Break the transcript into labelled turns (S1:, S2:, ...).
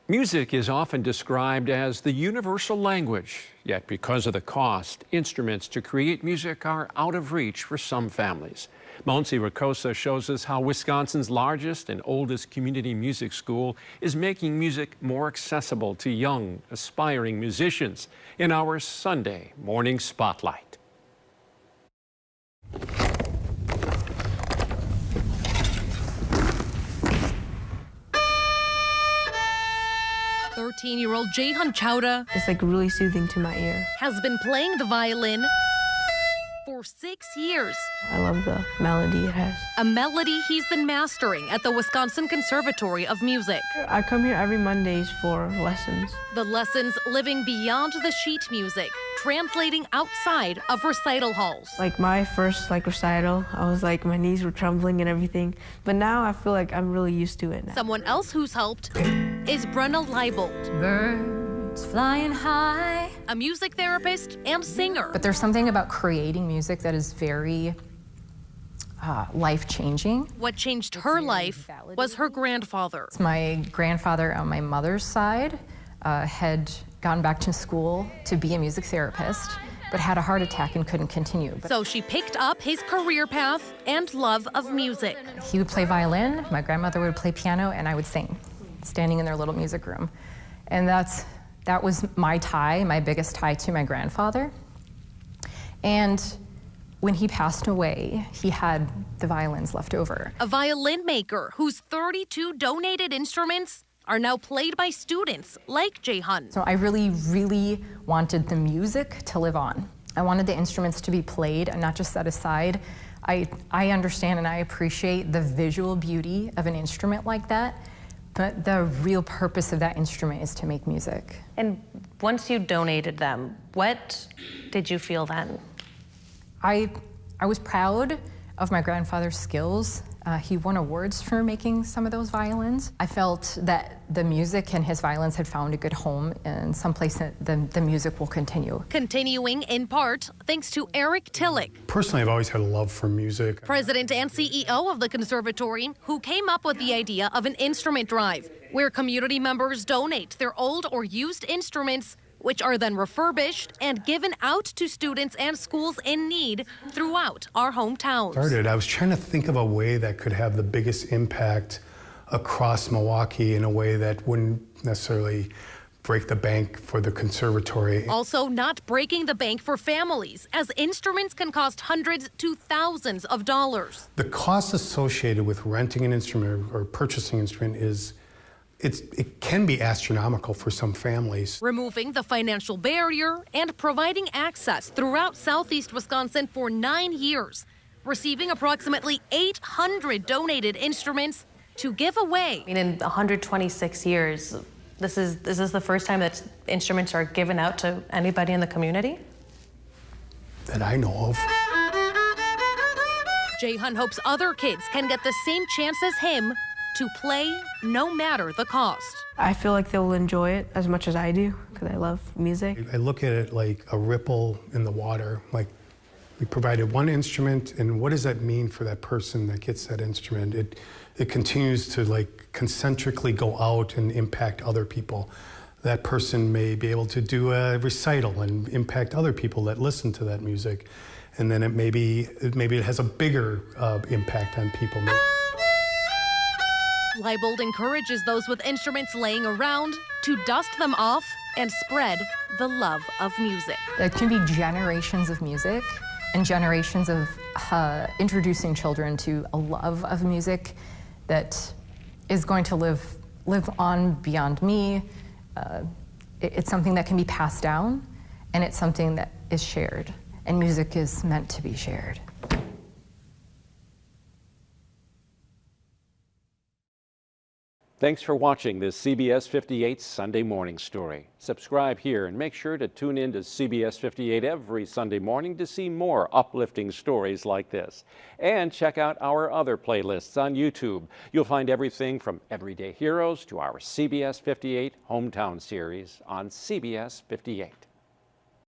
S1: Music is often described as the universal language, yet because of the cost, instruments to create music are out of reach for some families. Monsi Rakosa shows us how Wisconsin's largest and oldest community music school is making music more accessible to young, aspiring musicians in our Sunday Morning Spotlight.
S2: 13-year-old Jaehan Chowda
S3: It's like really soothing to my ear.
S2: has been playing the violin for 6 years.
S3: I love the melody it has.
S2: A melody he's been mastering at the Wisconsin Conservatory of Music.
S3: I come here every Mondays for lessons.
S2: The lessons living beyond the sheet music, translating outside of recital halls.
S3: Like my first recital, I was like, my knees were trembling and everything. But now I feel like I'm really used to it now.
S2: Someone else who's helped is Brenna Leibold,
S4: Birds flying high.
S2: a music therapist and singer.
S4: But there's something about creating music that is very life-changing.
S2: What changed her life was her grandfather.
S4: My grandfather on my mother's side had gone back to school to be a music therapist, but had a heart attack and couldn't continue.
S2: So she picked up his career path and love of music.
S4: He would play violin, my grandmother would play piano, and I would sing, standing in their little music room. And that was my tie, my biggest tie to my grandfather. And when he passed away, he had the violins left over.
S2: A violin maker whose 32 donated instruments are now played by students like Jaehan.
S4: So I really, really wanted the music to live on. I wanted the instruments to be played and not just set aside. I understand and I appreciate the visual beauty of an instrument like that, but the real purpose of that instrument is to make music.
S5: And once you donated them, what did you feel then?
S4: I was proud of my grandfather's skills. He won awards for making some of those violins. I felt that the music and his violins had found a good home and someplace that the music will continue.
S2: Continuing in part thanks to Eric Tillich,
S6: Personally, I've always had a love for music.
S2: president and CEO of the conservatory, who came up with the idea of an instrument drive, where community members donate their old or used instruments, which are then refurbished and given out to students and schools in need throughout our hometowns.
S6: I was trying to think of a way that could have the biggest impact across Milwaukee in a way that wouldn't necessarily break the bank for the conservatory.
S2: Also not breaking the bank for families, as instruments can cost hundreds to thousands of dollars.
S6: The cost associated with renting an instrument or purchasing an instrument it can be astronomical for some families.
S2: Removing the financial barrier and providing access throughout southeast Wisconsin for 9 years, receiving approximately 800 donated instruments to give away.
S5: I mean, in 126 years, this is the first time that instruments are given out to anybody in the community?
S6: That I know of.
S2: Jaehan hopes other kids can get the same chance as him to play no matter the cost.
S3: I feel like they'll enjoy it as much as I do because I love music.
S6: I look at it like a ripple in the water. Like, we provided one instrument, and what does that mean for that person that gets that instrument? It continues to concentrically go out and impact other people. That person may be able to do a recital and impact other people that listen to that music. And then maybe it has a bigger impact on people.
S2: Leibold encourages those with instruments laying around to dust them off and spread the love of music.
S4: There can be generations of music and generations of introducing children to a love of music that is going to live on beyond me. It's something that can be passed down, and it's something that is shared, and music is meant to be shared.
S1: Thanks for watching this CBS 58 Sunday Morning Story. Subscribe here and make sure to tune in to CBS 58 every Sunday morning to see more uplifting stories like this. And check out our other playlists on YouTube. You'll find everything from Everyday Heroes to our CBS 58 Hometown series on CBS 58.